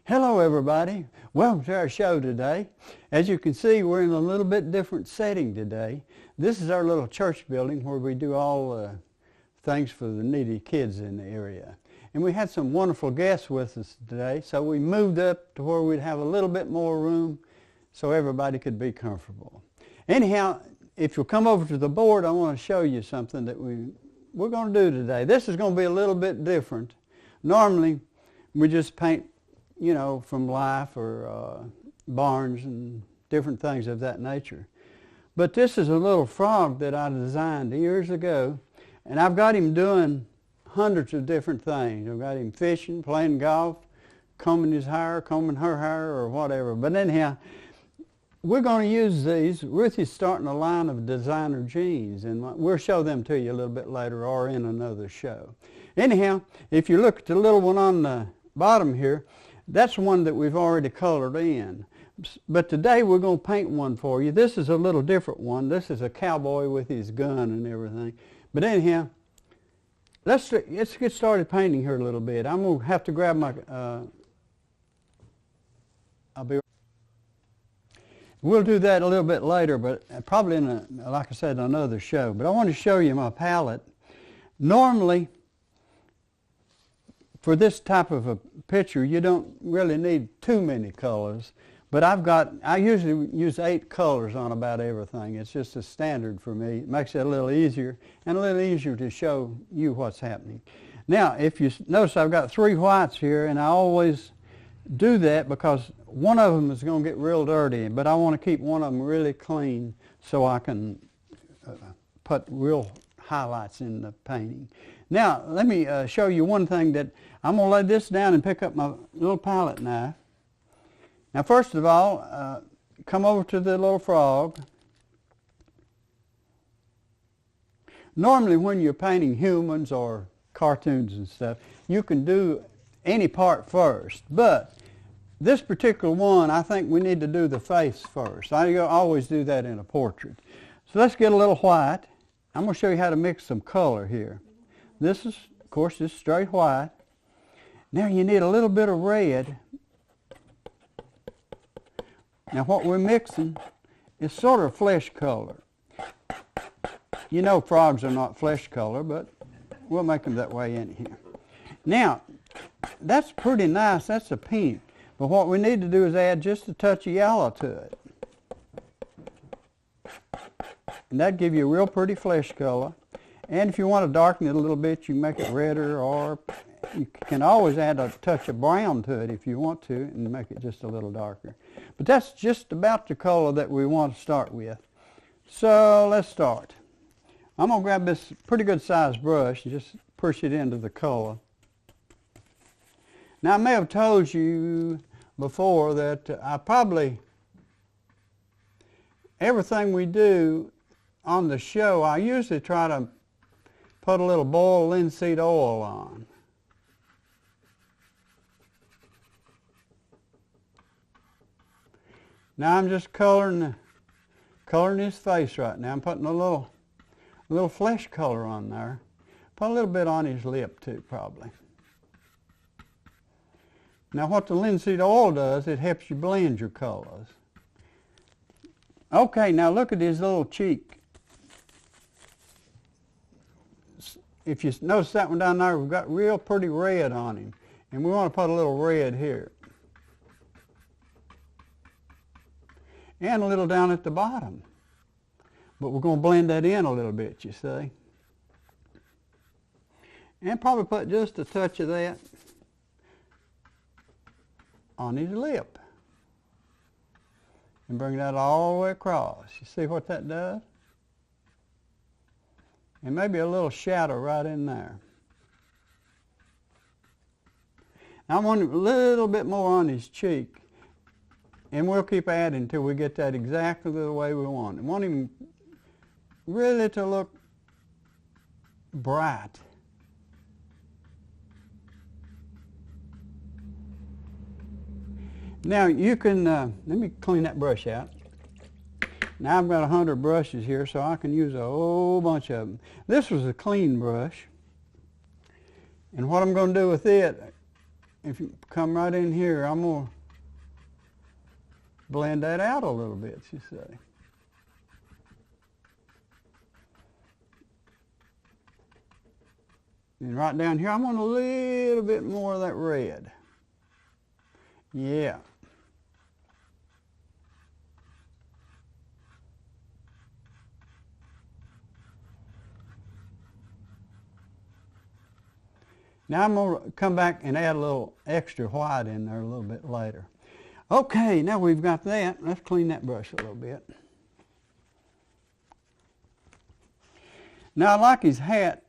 Hello everybody, welcome to our show today. As you can see, we're in a little bit different setting today. This is our little church building where we do all things for the needy kids in the area. And we had some wonderful guests with us today, so we moved up to where we'd have a little bit more room so everybody could be comfortable. Anyhow, if you'll come over to the board, I want to show you something that we're going to do today. This is going to be a little bit different. Normally, we just paint, you know, from life or barns and different things of that nature. But this is a little frog that I designed years ago, and I've got him doing hundreds of different things. I've got him fishing, playing golf, combing his hair, combing her hair, or whatever. But anyhow, we're going to use these. Ruthie's starting a line of designer jeans, and we'll show them to you a little bit later or in another show. Anyhow, if you look at the little one on the bottom here, that's one that we've already colored in. But today we're going to paint one for you. This is a little different one. This is a cowboy with his gun and everything. But anyhow, let's get started painting her a little bit. I'm going to have to grab my... We'll do that a little bit later, but probably in, like I said, another show. But I want to show you my palette. Normally, for this type of a picture, you don't really need too many colors, but I usually use 8 colors on about everything. It's just a standard for me. It makes it a little easier and a little easier to show you what's happening. Now, if you notice, I've got 3 whites here, and I always do that because one of them is going to get real dirty, but I want to keep one of them really clean so I can put real highlights in the painting. Now, let me show you one thing that I'm going to lay this down and pick up my little palette knife. Now, first of all, come over to the little frog. Normally, when you're painting humans or cartoons and stuff, you can do any part first. But this particular one, I think we need to do the face first. I always do that in a portrait. So let's get a little white. I'm going to show you how to mix some color here. This is, of course, this straight white. Now you need a little bit of red. Now what we're mixing is sort of flesh color. You know frogs are not flesh color, but we'll make them that way in here. Now, that's pretty nice. That's a pink. But what we need to do is add just a touch of yellow to it. And that'd give you a real pretty flesh color. And if you want to darken it a little bit, you can make it redder, or you can always add a touch of brown to it if you want to and make it just a little darker. But that's just about the color that we want to start with. So let's start. I'm going to grab this pretty good sized brush and just push it into the color. Now, I may have told you before that everything we do on the show, I usually try to put a little boiled linseed oil on. Now I'm just coloring his face right now. I'm putting a little flesh color on there. Put a little bit on his lip too, probably. Now what the linseed oil does, it helps you blend your colors. Okay, now look at his little cheek. If you notice that one down there, we've got real pretty red on him. And we want to put a little red here. And a little down at the bottom. But we're going to blend that in a little bit, you see. And probably put just a touch of that on his lip. And bring that all the way across. You see what that does? And maybe a little shadow right in there. Now I want a little bit more on his cheek. And we'll keep adding until we get that exactly the way we want it. We want him really to look bright. Now you can, let me clean that brush out. Now I've got 100 brushes here, so I can use a whole bunch of them. This was a clean brush. And what I'm going to do with it if you come right in here, I'm going to blend that out a little bit, you see. And right down here, I want a little bit more of that red. Yeah. Now I'm going to come back and add a little extra white in there a little bit later. Okay, now we've got that. Let's clean that brush a little bit. Now I like his hat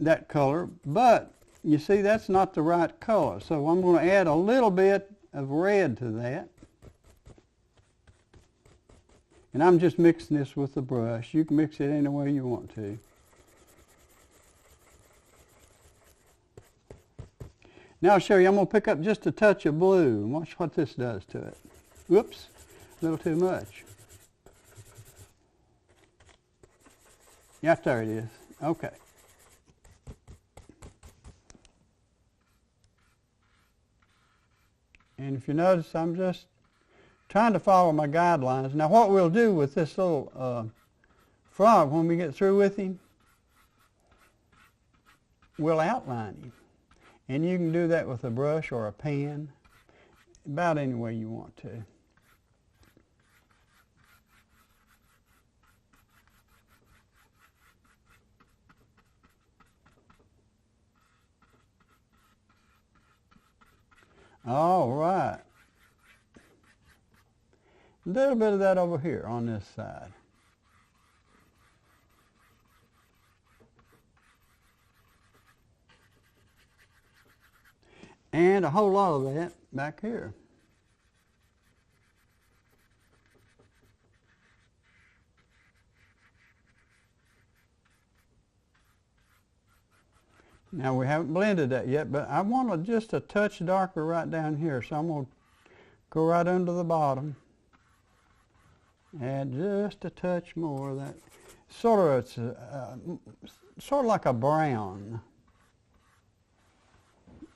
that color, but you see that's not the right color. So I'm going to add a little bit of red to that. And I'm just mixing this with the brush. You can mix it any way you want to. Now I'll show you, I'm going to pick up just a touch of blue and watch what this does to it. Whoops, a little too much. Yep, there it is. Okay. And if you notice, I'm just trying to follow my guidelines. Now what we'll do with this little frog when we get through with him, we'll outline him. And you can do that with a brush or a pen, about any way you want to. All right. A little bit of that over here on this side. And a whole lot of that back here. Now we haven't blended that yet, but I want it just a touch darker right down here. So I'm going to go right under the bottom. Add just a touch more of that. It's sort of like a brown.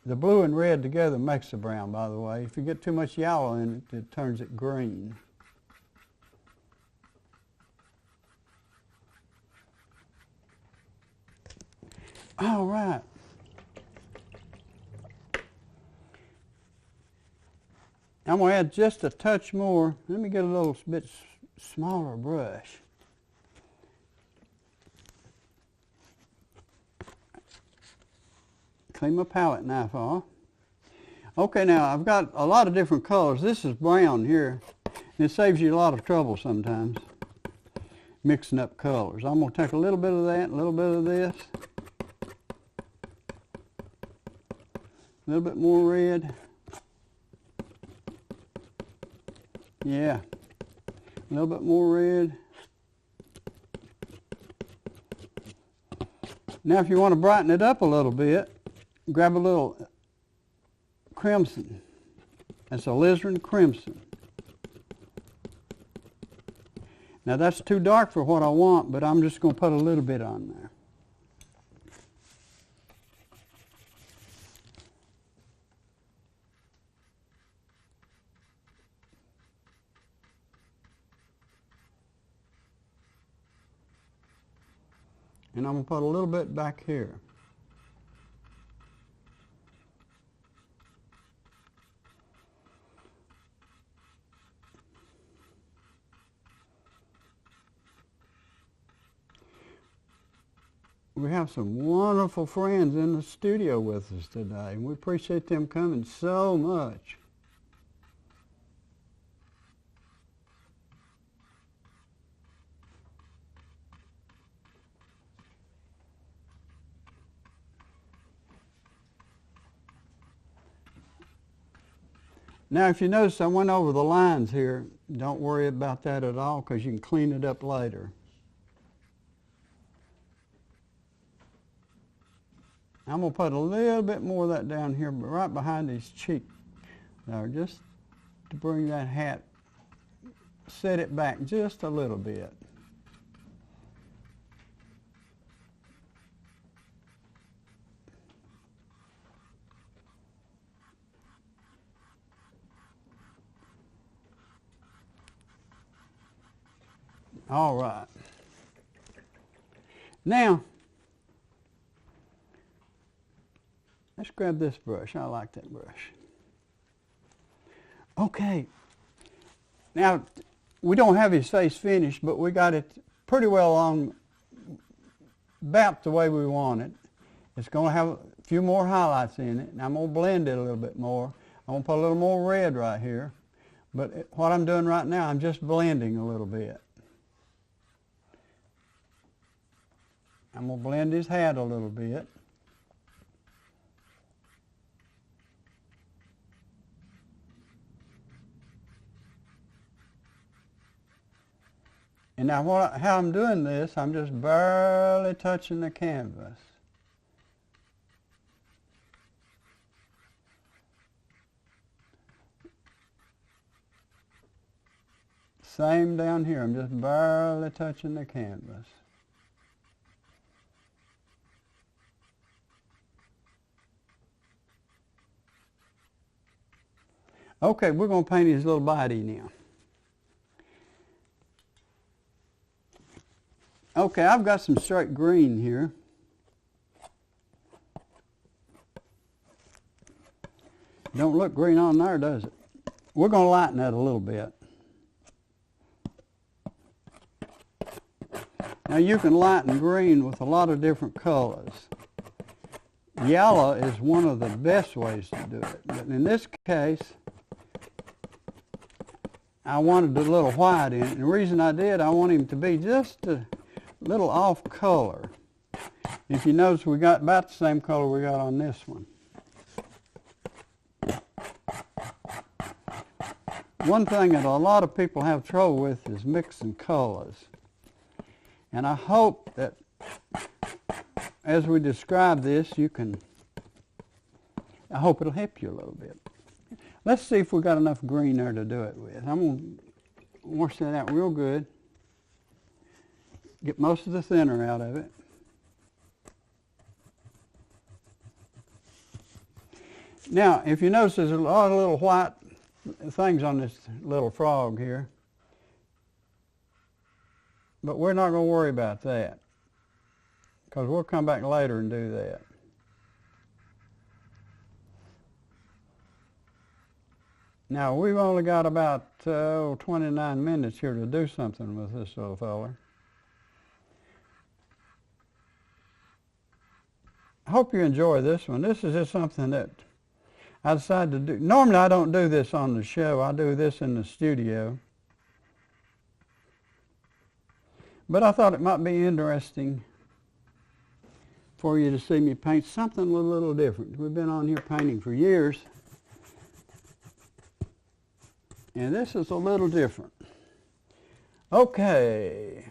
The blue and red together makes a brown, by the way. If you get too much yellow in it, it turns it green. All right. I'm going to add just a touch more. Let me get a little bit smaller brush. Clean my palette knife off. Okay, now I've got a lot of different colors. This is brown here. And it saves you a lot of trouble sometimes mixing up colors. I'm going to take a little bit of that, a little bit of this. A little bit more red. Yeah. A little bit more red. Now if you want to brighten it up a little bit, grab a little crimson. That's alizarin crimson. Now that's too dark for what I want, but I'm just going to put a little bit on there. And I'm going to put a little bit back here. We have some wonderful friends in the studio with us today, and we appreciate them coming so much. Now, if you notice, I went over the lines here. Don't worry about that at all because you can clean it up later. I'm going to put a little bit more of that down here, but right behind his cheek there, just to bring that hat, set it back just a little bit. All right. Now, let's grab this brush. I like that brush. Okay. Now, we don't have his face finished, but we got it pretty well on about the way we want it. It's going to have a few more highlights in it, and I'm going to blend it a little bit more. I'm going to put a little more red right here. But what I'm doing right now, I'm just blending a little bit. I'm going to blend his hat a little bit. And now how I'm doing this, I'm just barely touching the canvas. Same down here, I'm just barely touching the canvas. Okay, we're going to paint his little body now. Okay, I've got some straight green here. Don't look green on there, does it? We're going to lighten that a little bit. Now you can lighten green with a lot of different colors. Yellow is one of the best ways to do it. But in this case, I wanted a little white in it. And the reason I did, I want him to be just a little off color. If you notice, we got about the same color we got on this one. One thing that a lot of people have trouble with is mixing colors. And I hope that as we describe this, I hope it'll help you a little bit. Let's see if we got enough green there to do it with. I'm going to wash that out real good. Get most of the thinner out of it. Now, if you notice, there's a lot of little white things on this little frog here. But we're not going to worry about that, because we'll come back later and do that. Now, we've only got about 29 minutes here to do something with this little fella. I hope you enjoy this one. This is just something that I decided to do. Normally, I don't do this on the show. I do this in the studio. But I thought it might be interesting for you to see me paint something a little different. We've been on here painting for years, and this is a little different. Okay.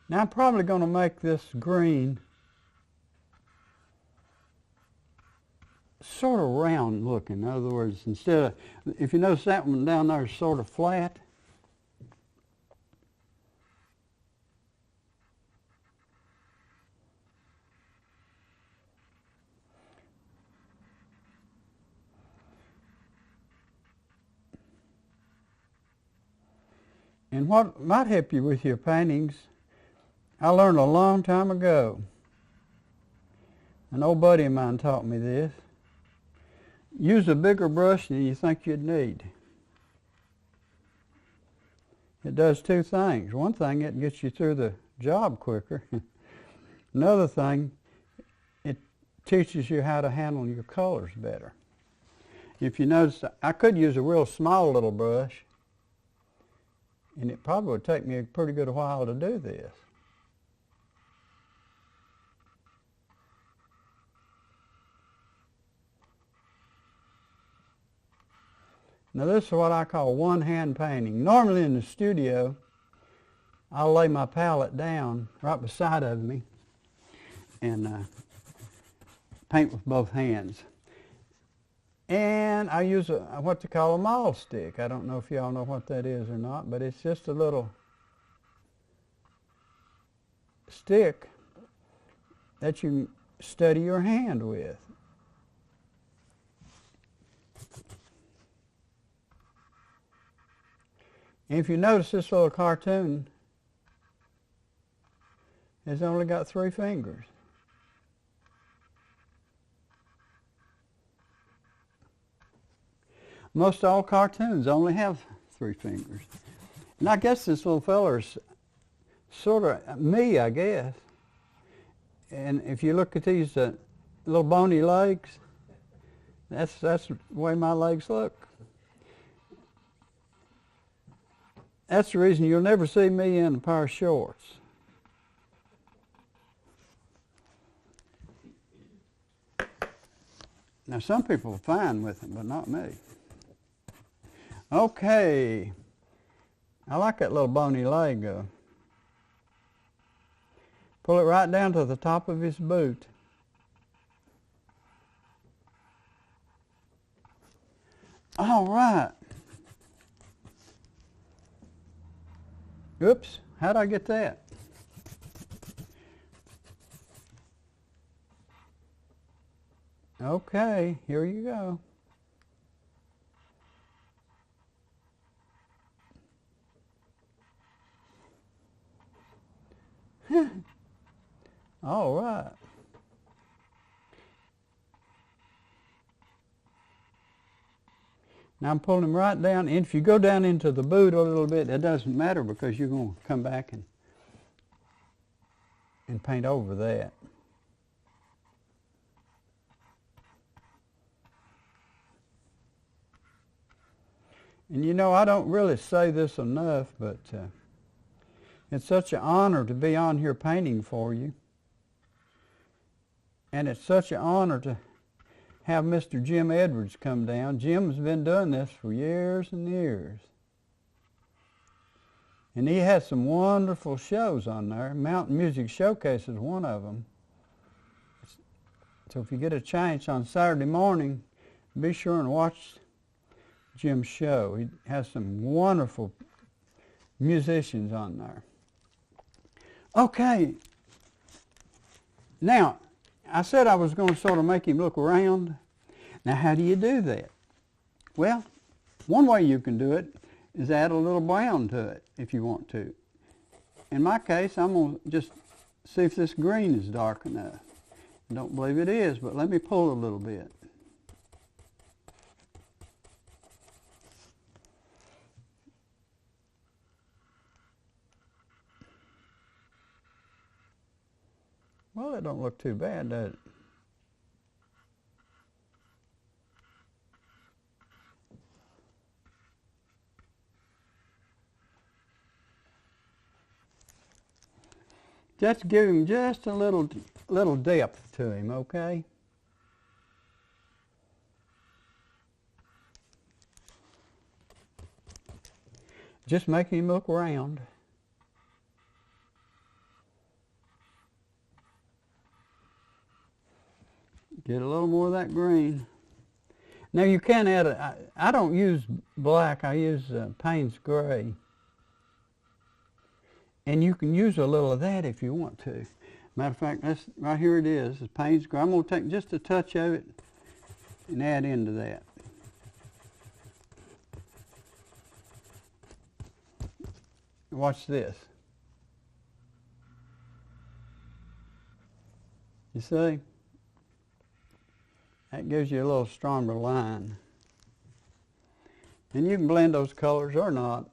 Now I'm probably going to make this green sort of round looking. In other words, instead of, if you notice that one down there is sort of flat. And what might help you with your paintings, I learned a long time ago. An old buddy of mine taught me this. Use a bigger brush than you think you'd need. It does two things. One thing, it gets you through the job quicker. Another thing, it teaches you how to handle your colors better. If you notice, I could use a real small little brush, and it probably would take me a pretty good while to do this. Now this is what I call one-hand painting. Normally in the studio, I'll lay my palette down right beside of me and paint with both hands. And I use what they call a maul stick. I don't know if y'all know what that is or not, but it's just a little stick that you can steady your hand with. And if you notice, this little cartoon has only got 3 fingers. Most all cartoons only have 3 fingers. And I guess this little feller's sort of me, I guess. And if you look at these little bony legs, that's the way my legs look. That's the reason you'll never see me in a pair of shorts. Now some people are fine with them, but not me. Okay. I like that little bony leg. Pull it right down to the top of his boot. All right. Oops, how'd I get that? Okay, here you go. All right. Now I'm pulling them right down. And if you go down into the boot a little bit, it doesn't matter because you're going to come back and paint over that. And you know, I don't really say this enough, but it's such an honor to be on here painting for you. And it's such an honor to have Mr. Jim Edwards come down. Jim's been doing this for years and years. And he has some wonderful shows on there. Mountain Music Showcase is one of them. So if you get a chance on Saturday morning, be sure and watch Jim's show. He has some wonderful musicians on there. Okay. Now, I said I was going to sort of make him look around. Now, how do you do that? Well, one way you can do it is add a little brown to it if you want to. In my case, I'm going to just see if this green is dark enough. I don't believe it is, but let me pull a little bit. Well, it don't look too bad, does it? Just give him just a little depth to him, okay? Just make him look round. Get a little more of that green. Now you can add I don't use black, I use Payne's Gray. And you can use a little of that if you want to. Matter of fact, that's, right here it is, it's Payne's Gray. I'm going to take just a touch of it and add into that. Watch this. You see? That gives you a little stronger line. And you can blend those colors or not.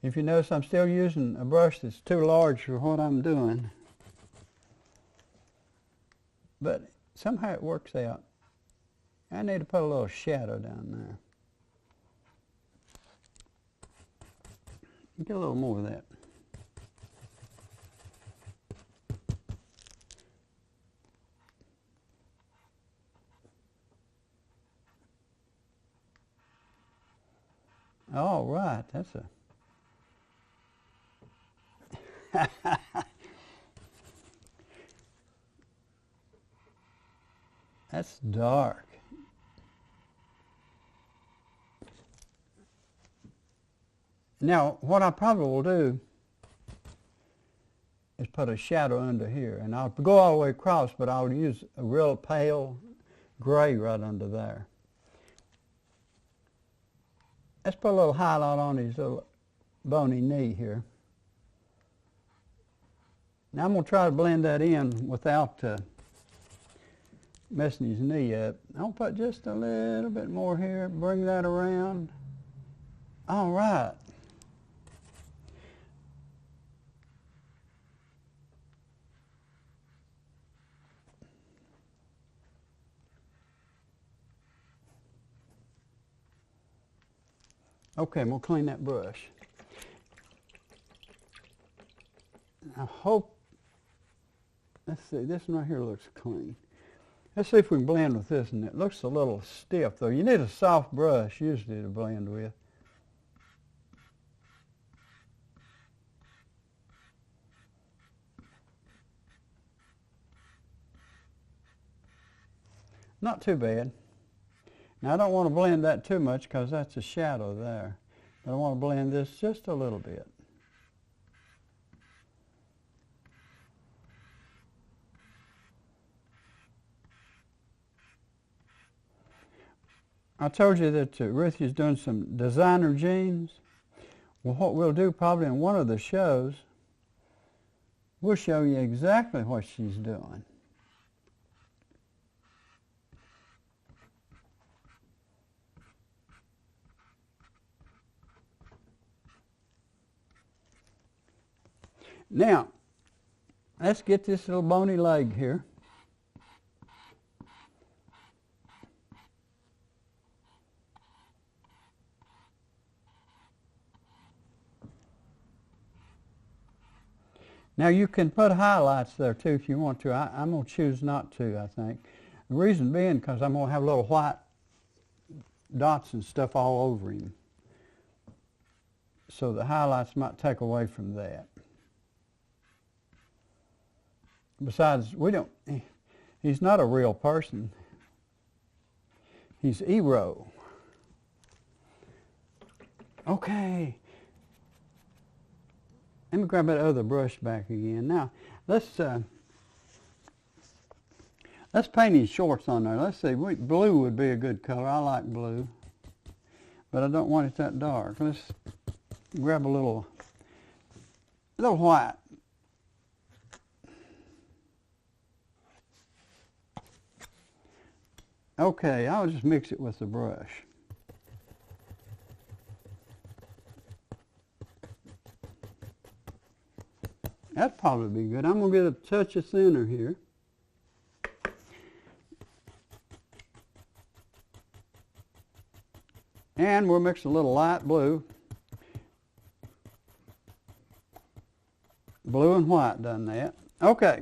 If you notice, I'm still using a brush that's too large for what I'm doing. But somehow it works out. I need to put a little shadow down there. Get a little more of that. All right, that's a... That's dark. Now, what I probably will do is put a shadow under here, and I'll go all the way across, but I'll use a real pale gray right under there. Let's put a little highlight on his little bony knee here. Now I'm going to try to blend that in without messing his knee up. I'll put just a little bit more here, bring that around. All right. Okay, I'm going to clean that brush. I hope, let's see, this one right here looks clean. Let's see if we can blend with this, and it looks a little stiff though. You need a soft brush usually to blend with. Not too bad. Now I don't want to blend that too much because that's a shadow there. But I want to blend this just a little bit. I told you that Ruthie's doing some designer jeans. Well, what we'll do probably in one of the shows, we'll show you exactly what she's doing. Now, let's get this little bony leg here. Now you can put highlights there too if you want to. I'm going to choose not to, I think. The reason being because I'm going to have little white dots and stuff all over him. So the highlights might take away from that. Besides, he's not a real person. He's ERO. Okay. Let me grab that other brush back again. Now, let's paint his shorts on there. Let's see, blue would be a good color. I like blue, but I don't want it that dark. Let's grab a little white. Okay, I'll just mix it with the brush. That'd probably be good. I'm going to get a touch of thinner here. And we'll mix a little light blue. Blue and white done that. Okay.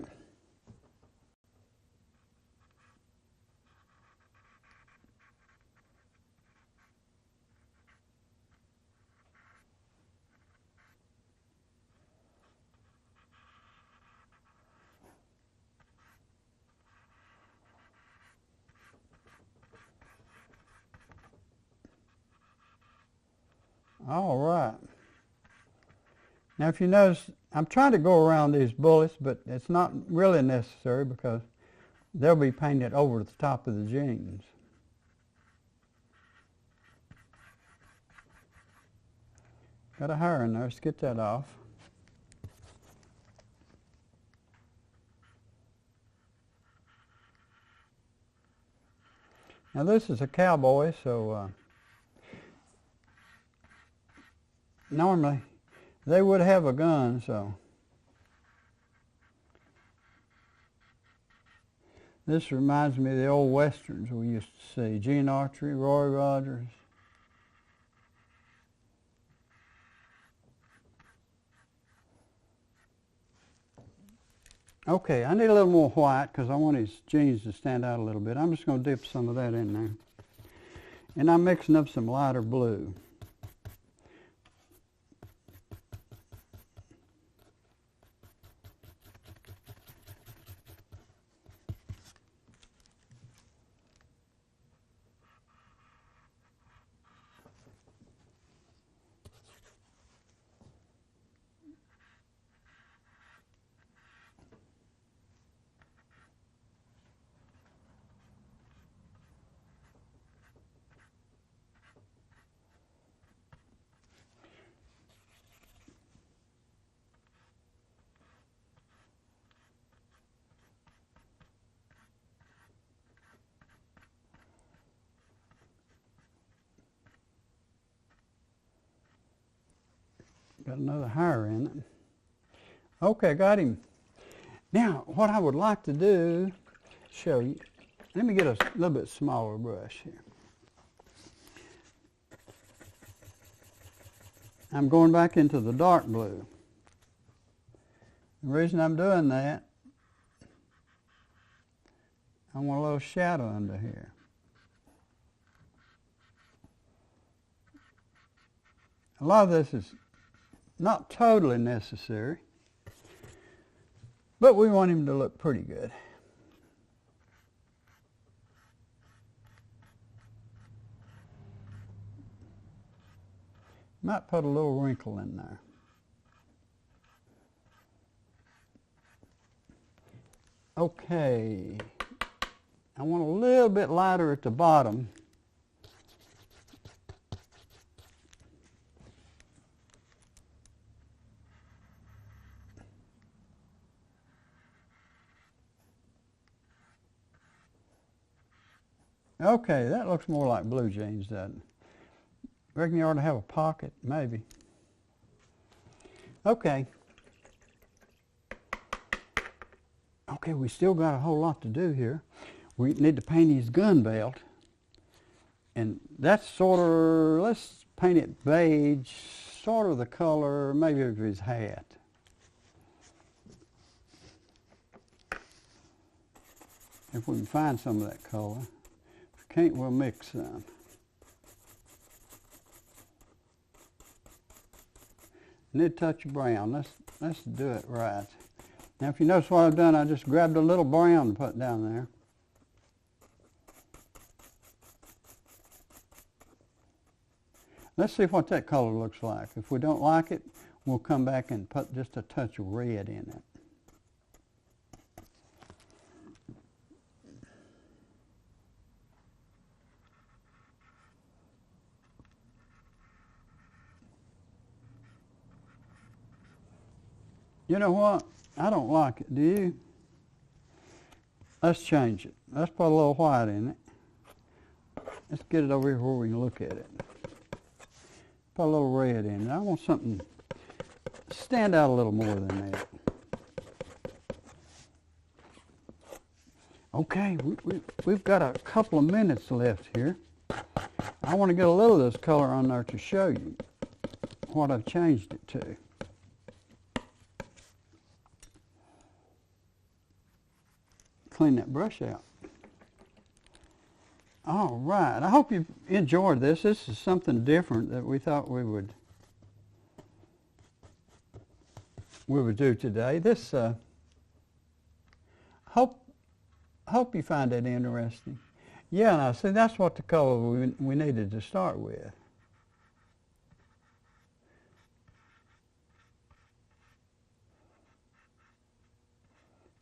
All right. Now if you notice, I'm trying to go around these bullets, but it's not really necessary because they'll be painted over the top of the jeans. Got a hair in there, let's get that off. Now this is a cowboy, so normally they would have a gun, so this reminds me of the old westerns we used to see. Gene Autry, Roy Rogers. Okay, I need a little more white because I want his jeans to stand out a little bit. I'm just going to dip some of that in there. And I'm mixing up some lighter blue. Got another hair in it. Okay, got him. Now, what I would like to do, show you, let me get a little bit smaller brush here. I'm going back into the dark blue. The reason I'm doing that, I want a little shadow under here. A lot of this is not totally necessary, but we want him to look pretty good. Might put a little wrinkle in there. Okay, I want a little bit lighter at the bottom. Okay, that looks more like blue jeans, doesn't it? Reckon you ought to have a pocket, maybe. Okay. Okay, we still got a whole lot to do here. We need to paint his gun belt. And that's sort of, let's paint it beige, sort of the color, maybe of his hat. If we can find some of that color. If we can't, we'll mix some. Need a touch of brown. Let's do it right. Now, if you notice what I've done, I just grabbed a little brown and put down there. Let's see what that color looks like. If we don't like it, we'll come back and put just a touch of red in it. You know what? I don't like it, do you? Let's change it. Let's put a little white in it. Let's get it over here where we can look at it. Put a little red in it. I want something to stand out a little more than that. Okay, we've got a couple of minutes left here. I want to get a little of this color on there to show you what I've changed it to. Clean that brush out. All right, I hope you enjoyed this. This is something different that we thought we would do today. This hope you find it interesting. Yeah, now see, that's what the color we needed to start with.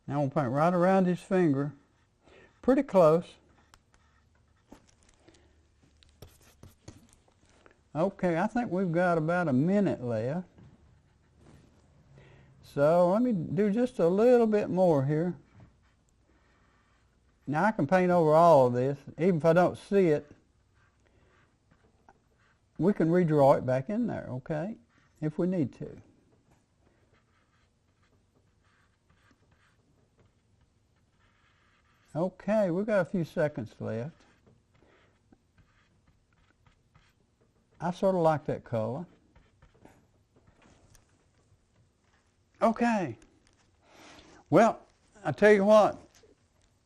Now I'm going to paint right around his finger, pretty close. Okay, I think we've got about a minute left. So let me do just a little bit more here. Now I can paint over all of this, even if I don't see it. We can redraw it back in there, okay, if we need to. Okay, we've got a few seconds left. I sort of like that color. Okay. Well, I tell you what,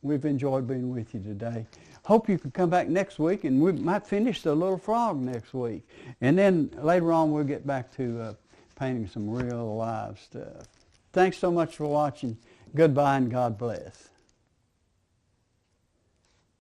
we've enjoyed being with you today. Hope you can come back next week, and we might finish the little frog next week. And then later on, we'll get back to painting some real live stuff. Thanks so much for watching. Goodbye and God bless.